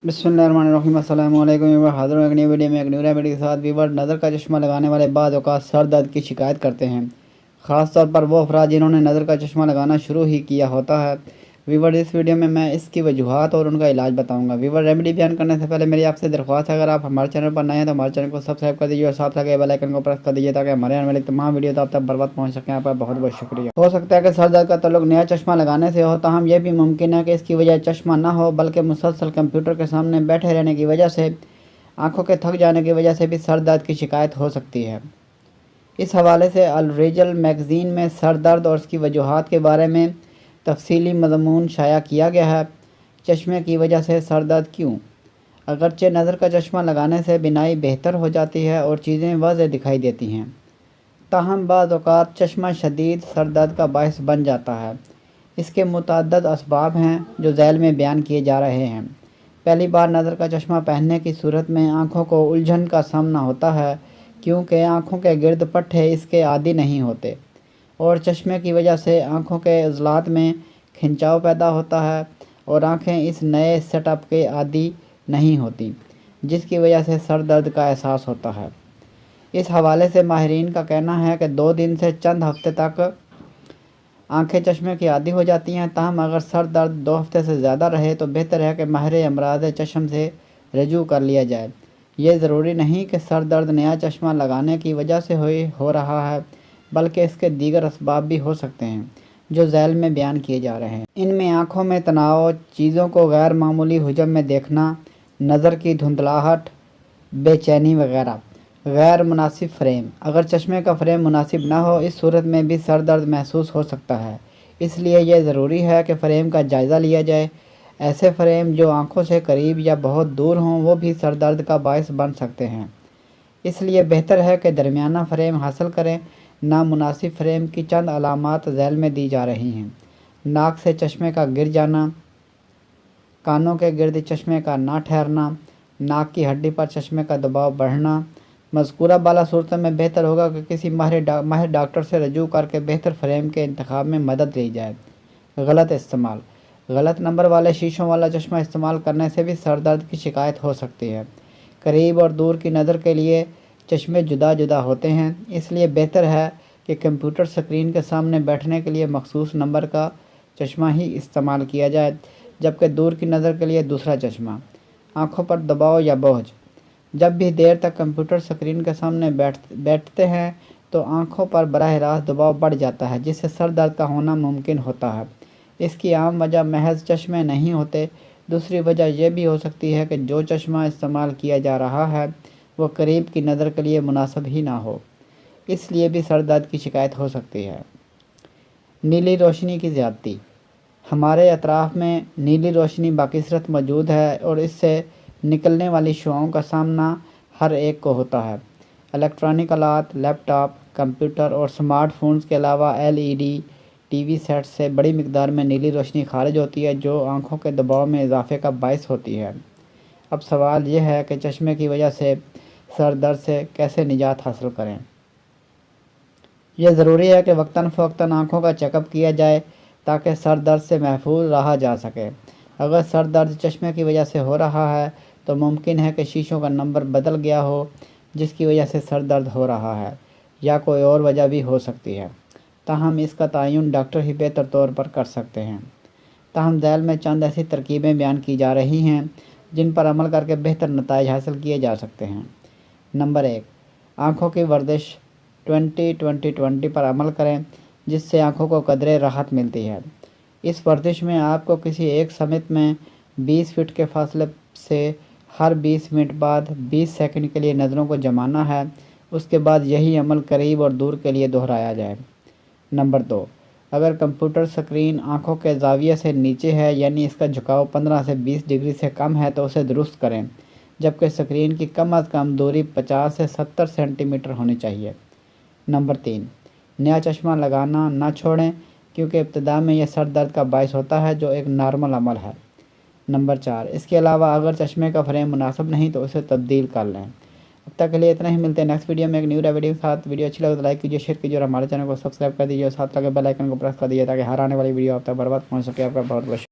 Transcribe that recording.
बिस्मिल्लाहिर्रहमानिर्रहीम अस्सलामु अलैकुम। हाज़िर हूँ एक नई वीडियो में एक न्यू रेमेडी के साथ। वीवर नज़र का चश्मा लगाने वाले बाद औक़ात सर दर्द की शिकायत करते हैं, ख़ास तौर पर वो अफराद जिन्होंने नज़र का चश्मा लगाना शुरू ही किया होता है। वीवर इस वीडियो में मैं इसकी वजूहात और उनका इलाज बताऊंगा। वीवर रेमेडी बयान करने से पहले मेरी आपसे दरख्वास्त है, अगर आप हमारे चैनल पर नए हैं तो हमारे चैनल को सब्सक्राइब कर दीजिए और साथ लगे बेल आइकन को प्रेस कर दीजिए ताकि हमारे आने वाली तमाम वीडियो तो आप तक बर वक्त पहुँच सकें। आपका बहुत बहुत शुक्रिया। हो सकता है कि सर दर्द का ताल्लुक नया चश्मा लगाने से हो, ताहम यह भी मुमकिन है कि इसकी वजह चश्मा ना हो बल्कि मुसलसल कंप्यूटर के सामने बैठे रहने की वजह से, आँखों के थक जाने की वजह से भी सर दर्द की शिकायत हो सकती है। इस हवाले से अल रिजल मैगज़ीन में सर दर्द और उसकी वजूहात के बारे में तफसीली मज़मून शाया किया गया है। चश्मे की वजह से सर दर्द क्यों? अगरचे नज़र का चश्मा लगाने से बिनाई बेहतर हो जाती है और चीज़ें वाज़ेह दिखाई देती हैं, ताहम बाज़ औक़ात चश्मा शदीद सर दर्द का बायस बन जाता है। इसके मुतअद्दिद असबाब हैं जो झैल में बयान किए जा रहे हैं। पहली बार नज़र का चश्मा पहनने की सूरत में आँखों को उलझन का सामना होता है, क्योंकि आँखों के गिरद पट्टे इसके आदी नहीं होते और चश्मे की वजह से आँखों के अज़लात में खिंचाव पैदा होता है और आँखें इस नए सेटअप के आदी नहीं होती, जिसकी वजह से सर दर्द का एहसास होता है। इस हवाले से माहिरीन का कहना है कि 2 दिन से चंद हफ्ते तक आँखें चश्मे की आदी हो जाती हैं, ताहम अगर सर दर्द 2 हफ्ते से ज़्यादा रहे तो बेहतर है कि माहिर अमराज़ चश्म से रजू कर लिया जाए। ये ज़रूरी नहीं कि सर दर्द नया चश्मा लगाने की वजह से हो रहा है, बल्कि इसके दीगर असबाब भी हो सकते हैं जो झैल में बयान किए जा रहे हैं। इनमें आँखों में तनाव, चीज़ों को गैर मामूली हुजम में देखना, नज़र की धुंधलाहट, बेचैनी वगैरह। गैर मुनासिब फ्रेम, अगर चश्मे का फ्रेम मुनासिब ना हो, इस सूरत में भी सर दर्द महसूस हो सकता है। इसलिए यह ज़रूरी है कि फ़्रेम का जायज़ा लिया जाए। ऐसे फ़्रेम जो आँखों से करीब या बहुत दूर हों वो भी सर दर्द का बायस बन सकते हैं। इसलिए बेहतर है कि दरमियाना फ़्रेम हासिल करें। नामुनासिब फ़्रेम की चंद अलामात झैल में दी जा रही हैं: नाक से चश्मे का गिर जाना, कानों के गिर्द चश्मे का ना ठहरना, नाक की हड्डी पर चश्मे का दबाव बढ़ना। मज़कूरा बाला सूरतों में बेहतर होगा कि किसी माहिर डॉक्टर से रजू करके बेहतर फ़्रेम के इंतखाब में मदद ली जाए। गलत इस्तेमाल, गलत नंबर वाले शीशों वाला चश्मा इस्तेमाल करने से भी सर दर्द की शिकायत हो सकती है। करीब और दूर की नज़र के लिए चश्मे जुदा जुदा होते हैं, इसलिए बेहतर है कि कंप्यूटर स्क्रीन के सामने बैठने के लिए मखसूस नंबर का चश्मा ही इस्तेमाल किया जाए, जबकि दूर की नज़र के लिए दूसरा चश्मा। आँखों पर दबाव या बोझ, जब भी देर तक कंप्यूटर स्क्रीन के सामने बैठते हैं तो आँखों पर बराह रास्त दबाव बढ़ जाता है, जिससे सर दर्द का होना मुमकिन होता है। इसकी आम वजह महज चश्मे नहीं होते। दूसरी वजह यह भी हो सकती है कि जो चश्मा इस्तेमाल किया जा रहा है वो करीब की नज़र के लिए मुनासिब ही ना हो, इसलिए भी सर दर्द की शिकायत हो सकती है। नीली रोशनी की ज़्यादती, हमारे अतराफ़ में नीली रोशनी बाकसरत मौजूद है और इससे निकलने वाली शुआओं का सामना हर एक को होता है। इलेक्ट्रॉनिक आलात, लैपटॉप, कंप्यूटर और स्मार्टफोन्स के अलावा LED टीवी सेट से बड़ी मिकदार में नीली रोशनी खारिज होती है, जो आँखों के दबाव में इजाफे का बायस होती है। अब सवाल यह है कि चश्मे की वजह से सर दर्द से कैसे निजात हासिल करें। यह ज़रूरी है कि वक्तन फ़वक्तन आँखों का चेकअप किया जाए ताकि सर दर्द से महफूज रहा जा सके। अगर सर दर्द चश्मे की वजह से हो रहा है तो मुमकिन है कि शीशों का नंबर बदल गया हो, जिसकी वजह से सर दर्द हो रहा है, या कोई और वजह भी हो सकती है। ताहम इसका तयन डॉक्टर ही बेहतर तौर पर कर सकते हैं। ताहम झैल में चंद ऐसी तरकीबें बयान की जा रही हैं जिन पर अमल करके बेहतर नताइज हासिल किए जा सकते हैं। नंबर 1, आँखों की वर्जिश 20-20-20 पर अमल करें, जिससे आँखों को कदरे राहत मिलती है। इस वर्जिश में आपको किसी एक समित में 20 फीट के फासले से हर 20 मिनट बाद 20 सेकंड के लिए नज़रों को जमाना है। उसके बाद यही अमल करीब और दूर के लिए दोहराया जाए। नंबर 2, अगर कंप्यूटर स्क्रीन आँखों के ज़ाविये से नीचे है, यानी इसका झुकाव 15 से 20 डिग्री से कम है, तो उसे दुरुस्त करें, जबकि स्क्रीन की कम अज़ कम दूरी 50 से 70 सेंटीमीटर होनी चाहिए। नंबर 3, नया चश्मा लगाना ना छोड़ें, क्योंकि इब्तिदा में यह सर दर्द का बायस होता है, जो एक नॉर्मल अमल है। नंबर 4, इसके अलावा अगर चश्मे का फ्रेम मुनासिब नहीं तो उसे तब्दील कर लें। अब तक के लिए इतना ही, मिलते हैं नेक्स्ट वीडियो में एक न्यू वीडियो के साथ। वीडियो अच्छी लगे तो लाइक कीजिए, शेयर कीजिए और हमारे चैनल को सब्सक्राइब कर दीजिए और साथ लगे बेल आइकन को प्रेस कर दीजिए ताकि हर आने वाली वीडियो आप तक बर वक्त पहुँच सके। आपका बहुत बहुत